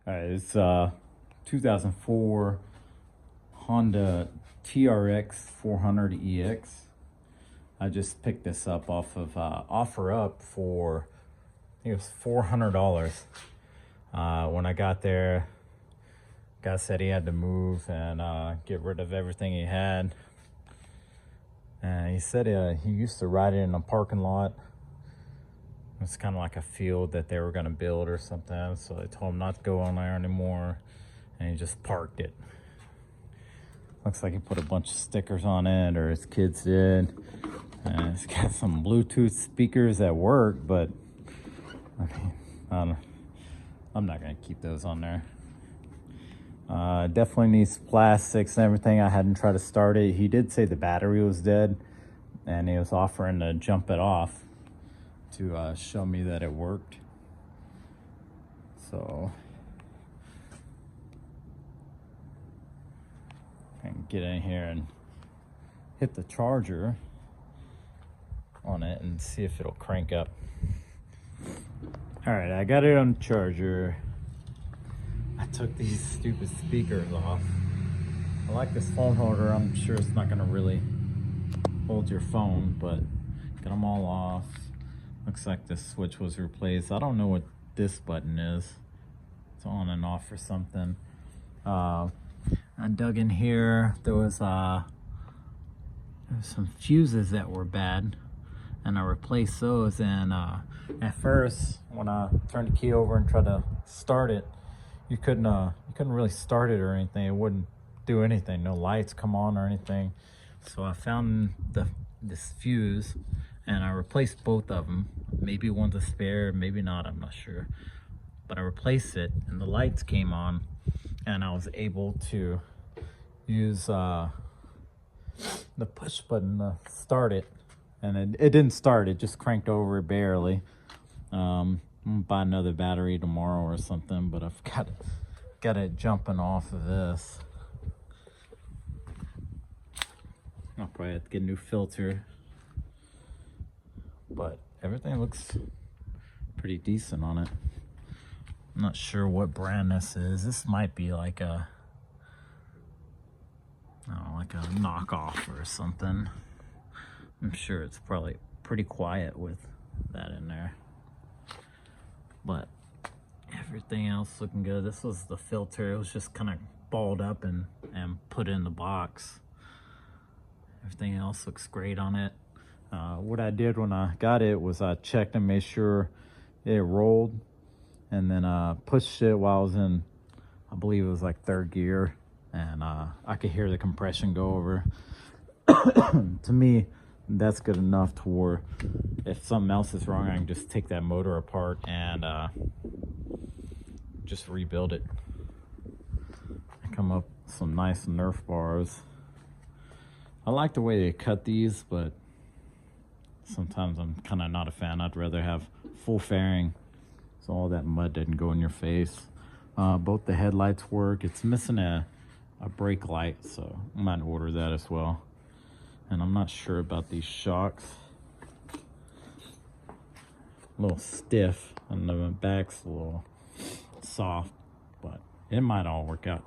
All right, it's 2004 Honda TRX 400 EX. I just picked this up off of OfferUp for, I think it was $400. When I got there, guy said he had to move and get rid of everything he had. And he said he used to ride it in a parking lot. It's kind of like a field that they were going to build or something. So they told him not to go on there anymore. And he just parked it. Looks like he put a bunch of stickers on it, or his kids did. And it's got some Bluetooth speakers that work, but I mean, I'm not going to keep those on there. Definitely needs plastics and everything. I hadn't tried to start it. He did say the battery was dead, and he was offering to jump it off to show me that it worked. So I can get in here and hit the charger on it and see if it'll crank up. All right, I got it on the charger. I took these stupid speakers off. I like this phone holder. I'm sure it's not gonna really hold your phone, but got them all off. Looks like the switch was replaced. I don't know what this button is. It's on and off or something. I dug in here. There was some fuses that were bad, and I replaced those. And at first, when I turned the key over and tried to start it, you couldn't really start it or anything. It wouldn't do anything. No lights come on or anything. So I found this fuse, and I replaced both of them. Maybe one's a spare, maybe not, I'm not sure. But I replaced it, and the lights came on, and I was able to use the push button to start it. And it didn't start, it just cranked over barely. I'm gonna buy another battery tomorrow or something, but I've got it jumping off of this. I'll probably have to get a new filter, but everything looks pretty decent on it. I'm not sure what brand this is. This might be like a, I don't know, like a knockoff or something. I'm sure it's probably pretty quiet with that in there, but everything else looking good. This was the filter. It was just kind of balled up and put in the box. Everything else looks great on it. What I did when I got it was I checked and made sure it rolled, and then pushed it while I was in, I believe it was like third gear, and I could hear the compression go over. To me, that's good enough to where if something else is wrong, I can just take that motor apart and just rebuild it. I come up with some nice Nerf bars. I like the way they cut these, but sometimes I'm kind of not a fan. I'd rather have full fairing so all that mud didn't go in your face. Both the headlights work. It's missing a brake light, so I might order that as well. And I'm not sure about these shocks. A little stiff, and the back's a little soft, but it might all work out.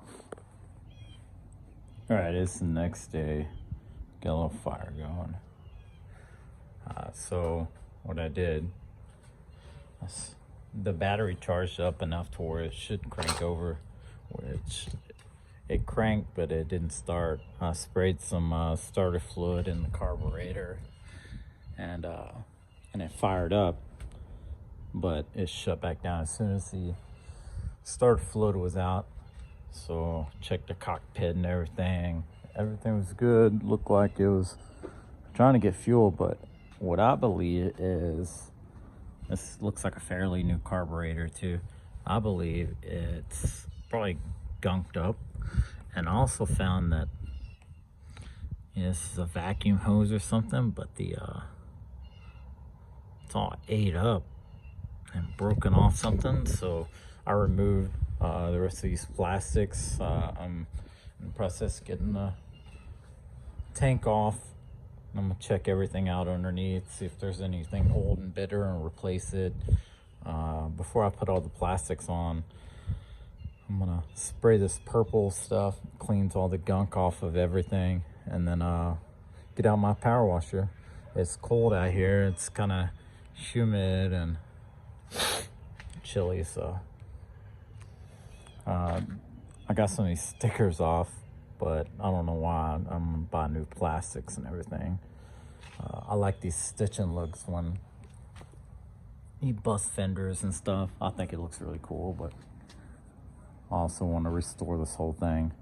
All right, it's the next day. Got a little fire going. So what I did, the battery charged up enough to where it should crank over, which it cranked, but it didn't start. I sprayed some starter fluid in the carburetor, and it fired up, but it shut back down as soon as the starter fluid was out. So checked the cockpit and everything. Everything was good. Looked like it was trying to get fuel, but what I believe is, this looks like a fairly new carburetor too. I believe it's probably gunked up. And I also found that, this is a vacuum hose or something, but the it's all ate up and broken off something. So I removed the rest of these plastics. I'm in the process of getting the tank off. I'm gonna check everything out underneath, see if there's anything old and bitter, and replace it. Before I put all the plastics on, I'm gonna spray this purple stuff, cleans all the gunk off of everything, and then get out my power washer. It's cold out here. It's kind of humid and chilly, so I got some of these stickers off, but I don't know why. I'm gonna buy new plastics and everything. I like these stitching looks when you bust fenders and stuff. I think it looks really cool, but I also want to restore this whole thing.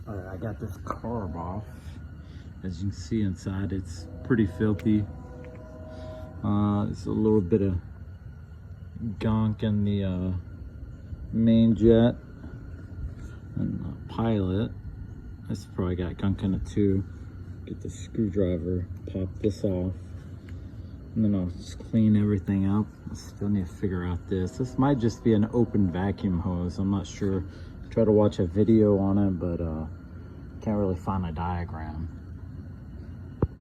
All right, I got this carb off. As you can see inside, it's pretty filthy. There's a little bit of gunk in the main jet and the pilot. This probably got gunk in it too. Get the screwdriver, pop this off, and then I'll just clean everything up. I still need to figure out this. This might just be an open vacuum hose. I'm not sure. Try to watch a video on it, but can't really find a diagram.